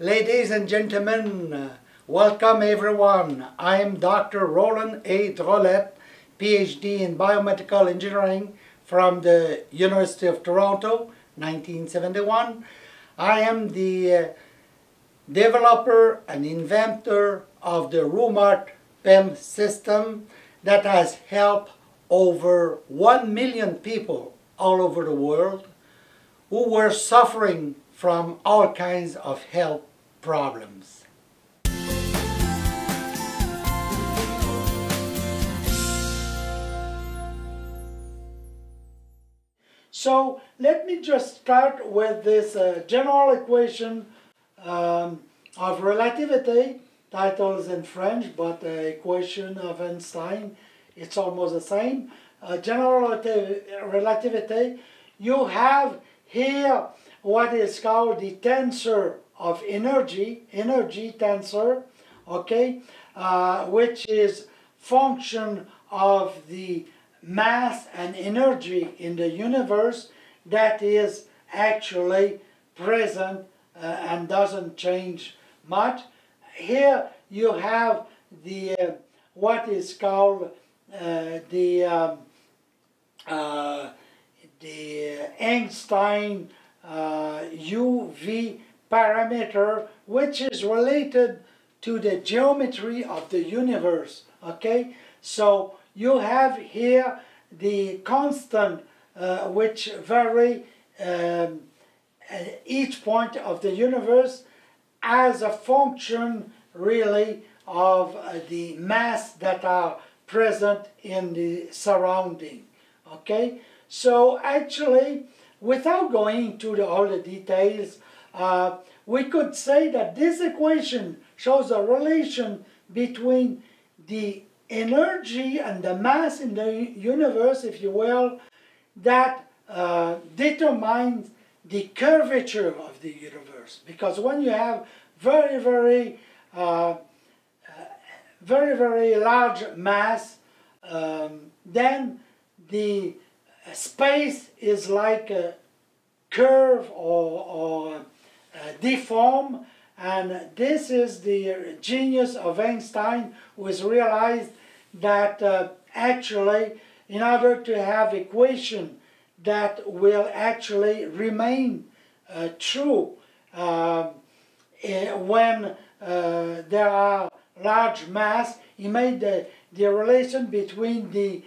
Ladies and gentlemen, welcome everyone. I am Dr. Roland A. Drolet, PhD in Biomedical Engineering from the University of Toronto, 1971. I am the developer and inventor of the RUMART Bihm system that has helped over 1 million people all over the world who were suffering from all kinds of health problems. So let me just start with this general equation of relativity. Title is in French, but the equation of Einstein, it's almost the same. General relativity, you have here what is called the tensor of energy tensor, okay, which is function of the mass and energy in the universe that is actually present and doesn't change much. Here you have the what is called the Einstein UV parameter, which is related to the geometry of the universe. Okay, so you have here the constant which vary each point of the universe as a function really of the mass that are present in the surrounding. Okay, so actually, without going into all the details, we could say that this equation shows a relation between the energy and the mass in the universe, if you will, that determines the curvature of the universe. Because when you have very large mass, then the space is like a curve or deform, and this is the genius of Einstein, who has realized that actually in order to have equation that will actually remain true when there are large mass, he made the relation between the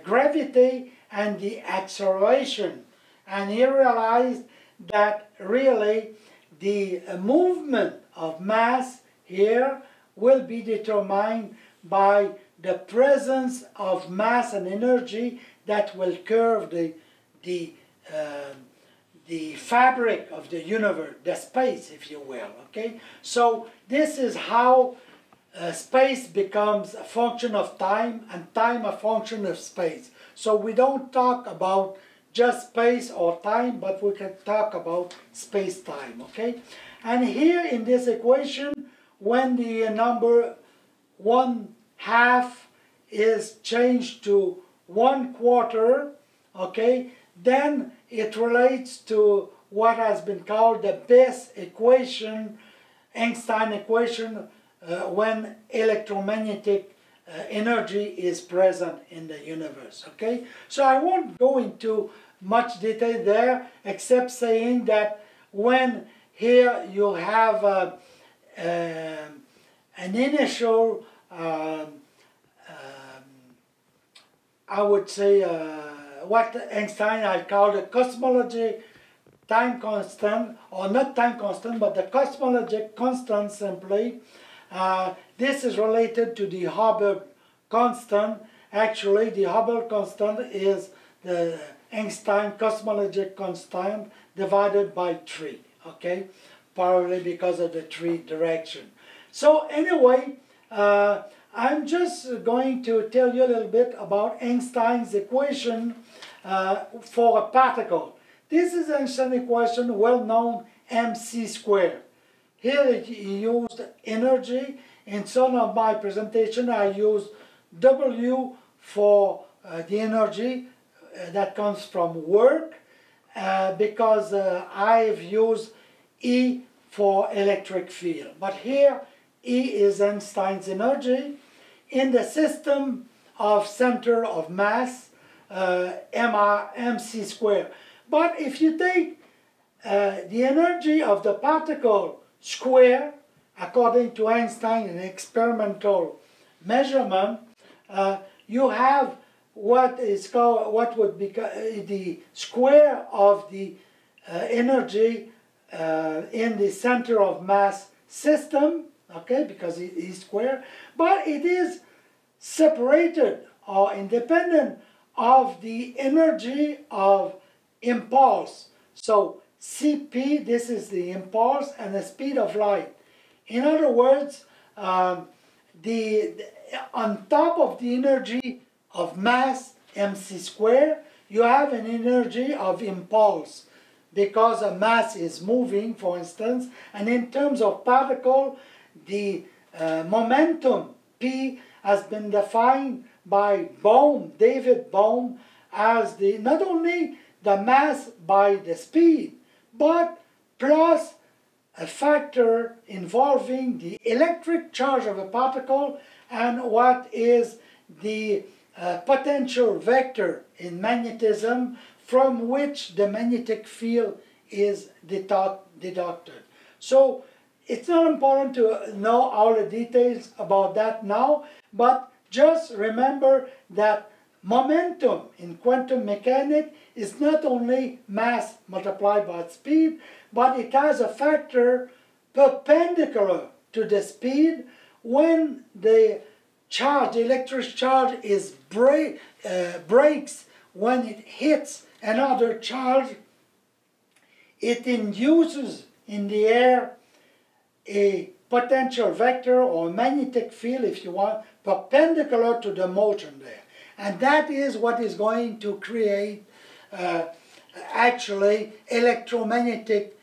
gravity and the acceleration, and he realized that really the movement of mass here will be determined by the presence of mass and energy that will curve the fabric of the universe, the space, if you will. Okay, so this is how space becomes a function of time and time a function of space. So we don't talk about just space or time, but we can talk about space-time, okay? And here in this equation, when the number 1/2 is changed to 1/4, okay, then it relates to what has been called the best equation, Einstein equation, when electromagnetic energy is present in the universe. Okay, so I won't go into much detail there, except saying that when here you have an initial I would say what Einstein I call the cosmologic time constant, or not time constant, but the cosmologic constant simply. This is related to the Hubble constant. Actually, the Hubble constant is the Einstein cosmologic constant divided by 3, okay? Probably because of the 3 direction. So anyway, I'm just going to tell you a little bit about Einstein's equation for a particle. This is Einstein's equation, well known, mc squared. Here he used energy. In some of my presentation I used W for the energy that comes from work, because I've used E for electric field. But here, E is Einstein's energy. In the system of center of mass, mc squared. But if you take the energy of the particle square, according to Einstein in experimental measurement, you have what is called, what would be the square of the energy in the center of mass system, okay, because it is square, but it is separated or independent of the energy of impulse. So Cp, this is the impulse and the speed of light. In other words, on top of the energy of mass, mc squared, you have an energy of impulse because a mass is moving, for instance, and in terms of particle, the momentum P has been defined by Bohm, David Bohm, as not only the mass by the speed, but plus a factor involving the electric charge of a particle and what is the potential vector in magnetism from which the magnetic field is deducted. So it's not important to know all the details about that now, but just remember that momentum in quantum mechanics is not only mass multiplied by speed, but it has a factor perpendicular to the speed when the charge, the electric charge is breaks when it hits another charge. It induces in the air a potential vector or magnetic field, if you want, perpendicular to the motion there. And that is what is going to create actually electromagnetic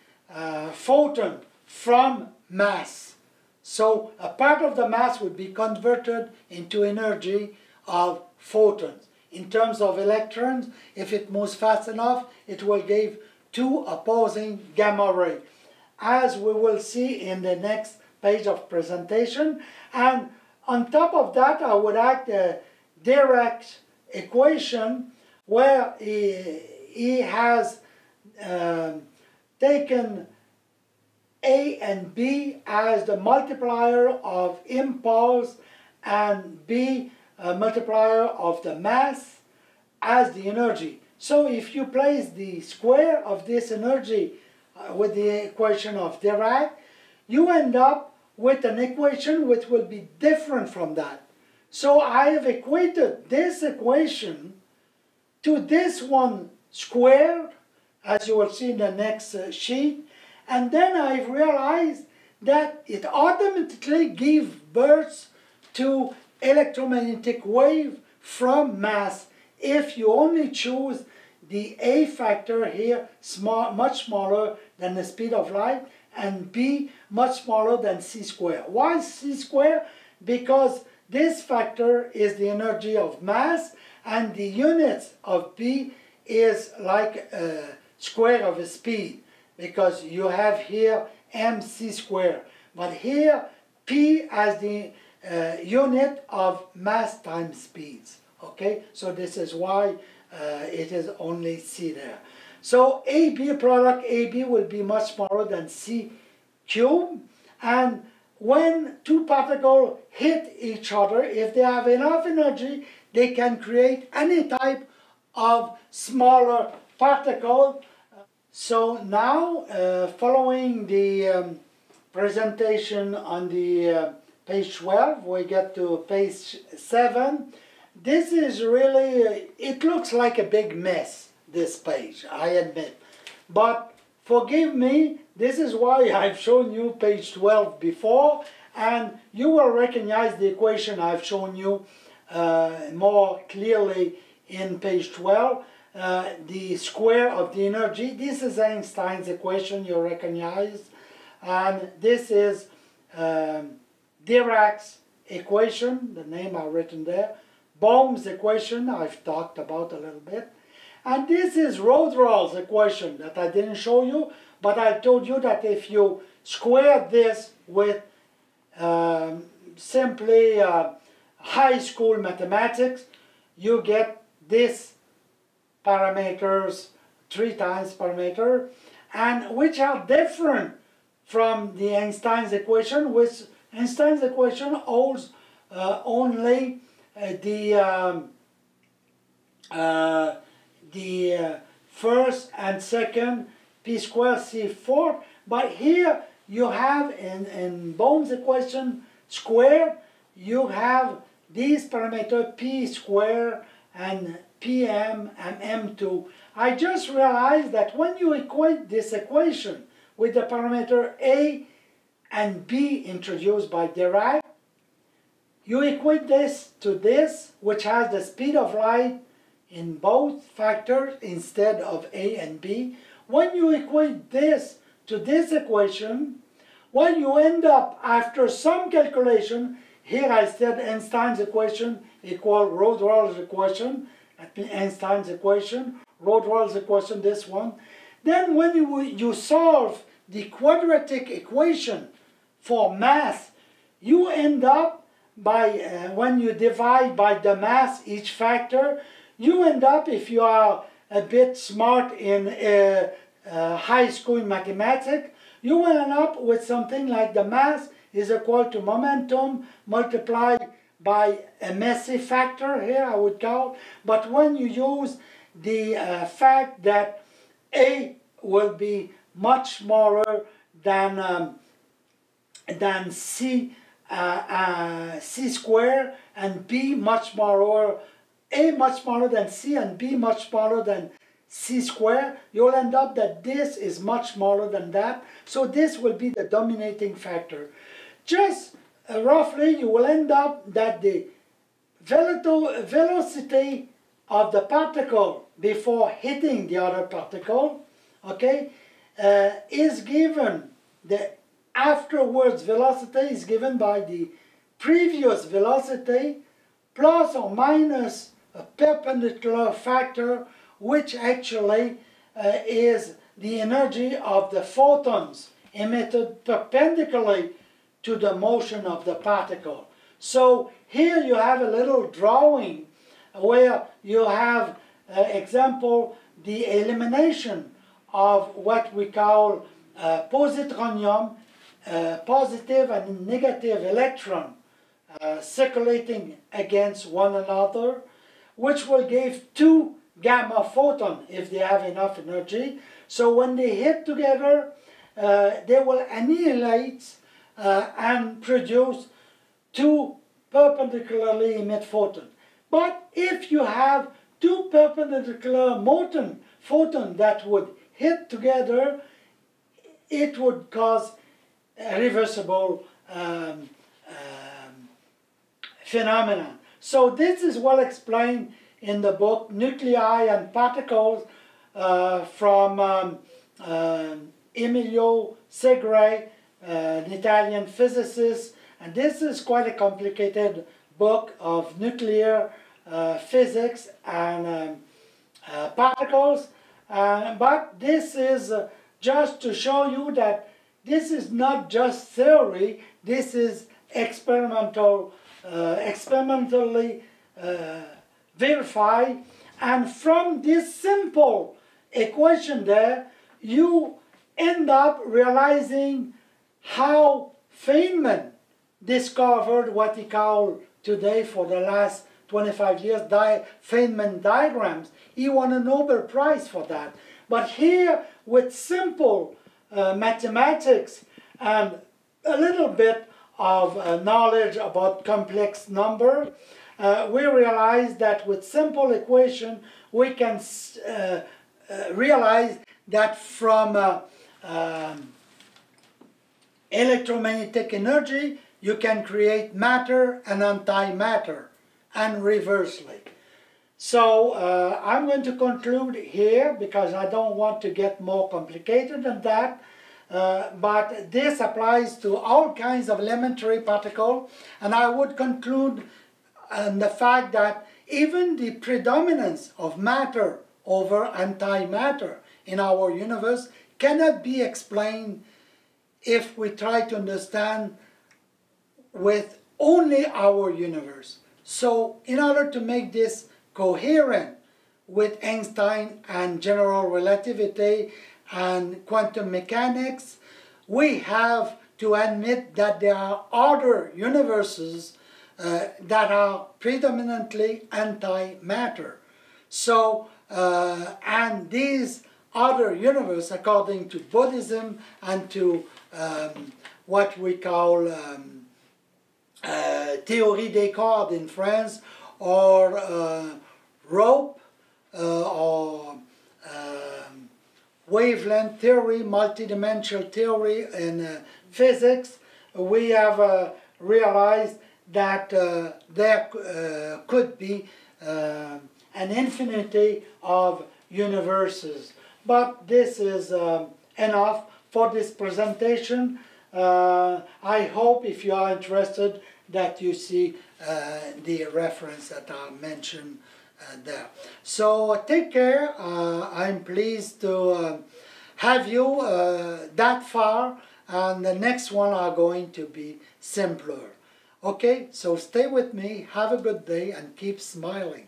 photon from mass. So a part of the mass would be converted into energy of photons. In terms of electrons, if it moves fast enough, it will give two opposing gamma rays, as we will see in the next page of presentation. And on top of that, I would add the Dirac's equation, where he has taken A and B as the multiplier of impulse and B multiplier of the mass as the energy. So if you place the square of this energy with the equation of Dirac, you end up with an equation which will be different from that. So I have equated this equation to this one squared, as you will see in the next sheet, and then I realized that it automatically gives birth to electromagnetic wave from mass if you only choose the A factor here much smaller than the speed of light and B much smaller than c squared. Why c squared? Because this factor is the energy of mass and the units of B is like square of a speed, because you have here mc squared. But here P as the unit of mass times speeds. Okay, so this is why it is only C there. So AB, product AB will be much smaller than C cubed, and when two particles hit each other, if they have enough energy, they can create any type of smaller particle. So now, following the presentation on the page 12, we get to page 7. This is really, it looks like a big mess, this page, I admit. But forgive me, this is why I've shown you page 12 before, and you will recognize the equation I've shown you more clearly in page 12. The square of the energy, this is Einstein's equation, you recognize, and this is Dirac's equation, the name I've written there, Bohm's equation I've talked about a little bit, And this is Rodrol's equation that I didn't show you, but I told you that if you square this with simply high school mathematics, you get this parameters, 3 times parameter, and which are different from the Einstein's equation, which Einstein's equation holds only the first and second p squared c4, but here you have in Bohm's equation squared, you have these parameters p squared and pm and m2. I just realized that when you equate this equation with the parameter a and b introduced by Dirac, you equate this to this, which has the speed of light in both factors instead of a and b. When you equate this to this equation, what you end up after some calculation, here I said Einstein's equation equal Rodrol's equation, that means Einstein's equation, Rodrol's equation, this one. Then when you solve the quadratic equation for mass, you end up by, when you divide by the mass each factor, you end up, if you are a bit smart in high school mathematics, you will end up with something like the mass is equal to momentum multiplied by a messy factor here, I would call. But when you use the fact that A will be much smaller than C squared, and B much smaller, A much smaller than C and B much smaller than C squared, you'll end up that this is much smaller than that. So this will be the dominating factor. Just roughly, you will end up that the velocity of the particle before hitting the other particle, okay, is given, the afterwards velocity is given by the previous velocity plus or minus a perpendicular factor, which actually is the energy of the photons emitted perpendicularly to the motion of the particle. So here you have a little drawing where you have, example, the elimination of what we call positronium, positive and negative electron circulating against one another, which will give 2 gamma photon if they have enough energy. So when they hit together, they will annihilate and produce 2 perpendicularly emit photons. But if you have 2 perpendicular photons that would hit together, it would cause a reversible phenomenon. So this is well explained in the book Nuclei and Particles from Emilio Segre, an Italian physicist, and this is quite a complicated book of nuclear physics and particles, but this is just to show you that this is not just theory, this is experimentally verified, and from this simple equation there, you end up realizing how Feynman discovered what he called today for the last 25 years Feynman diagrams. He won a Nobel Prize for that. But here, with simple mathematics and a little bit of knowledge about complex number, we realize that with simple equation we can realize that from electromagnetic energy you can create matter and antimatter, and reversely. So I'm going to conclude here because I don't want to get more complicated than that. But this applies to all kinds of elementary particles, and I would conclude on the fact that even the predominance of matter over antimatter in our universe cannot be explained if we try to understand with only our universe. So in order to make this coherent with Einstein and general relativity and quantum mechanics, we have to admit that there are other universes that are predominantly antimatter. So, and these other universes, according to Buddhism and to what we call Théorie des cordes in France, or rope, or wavelength theory, multidimensional theory in physics, we have realized that there could be an infinity of universes. But this is enough for this presentation. I hope, if you are interested, that you see the reference that are mentioned there. So take care. I'm pleased to have you that far, and the next one are going to be simpler. Okay, so stay with me, have a good day, and keep smiling.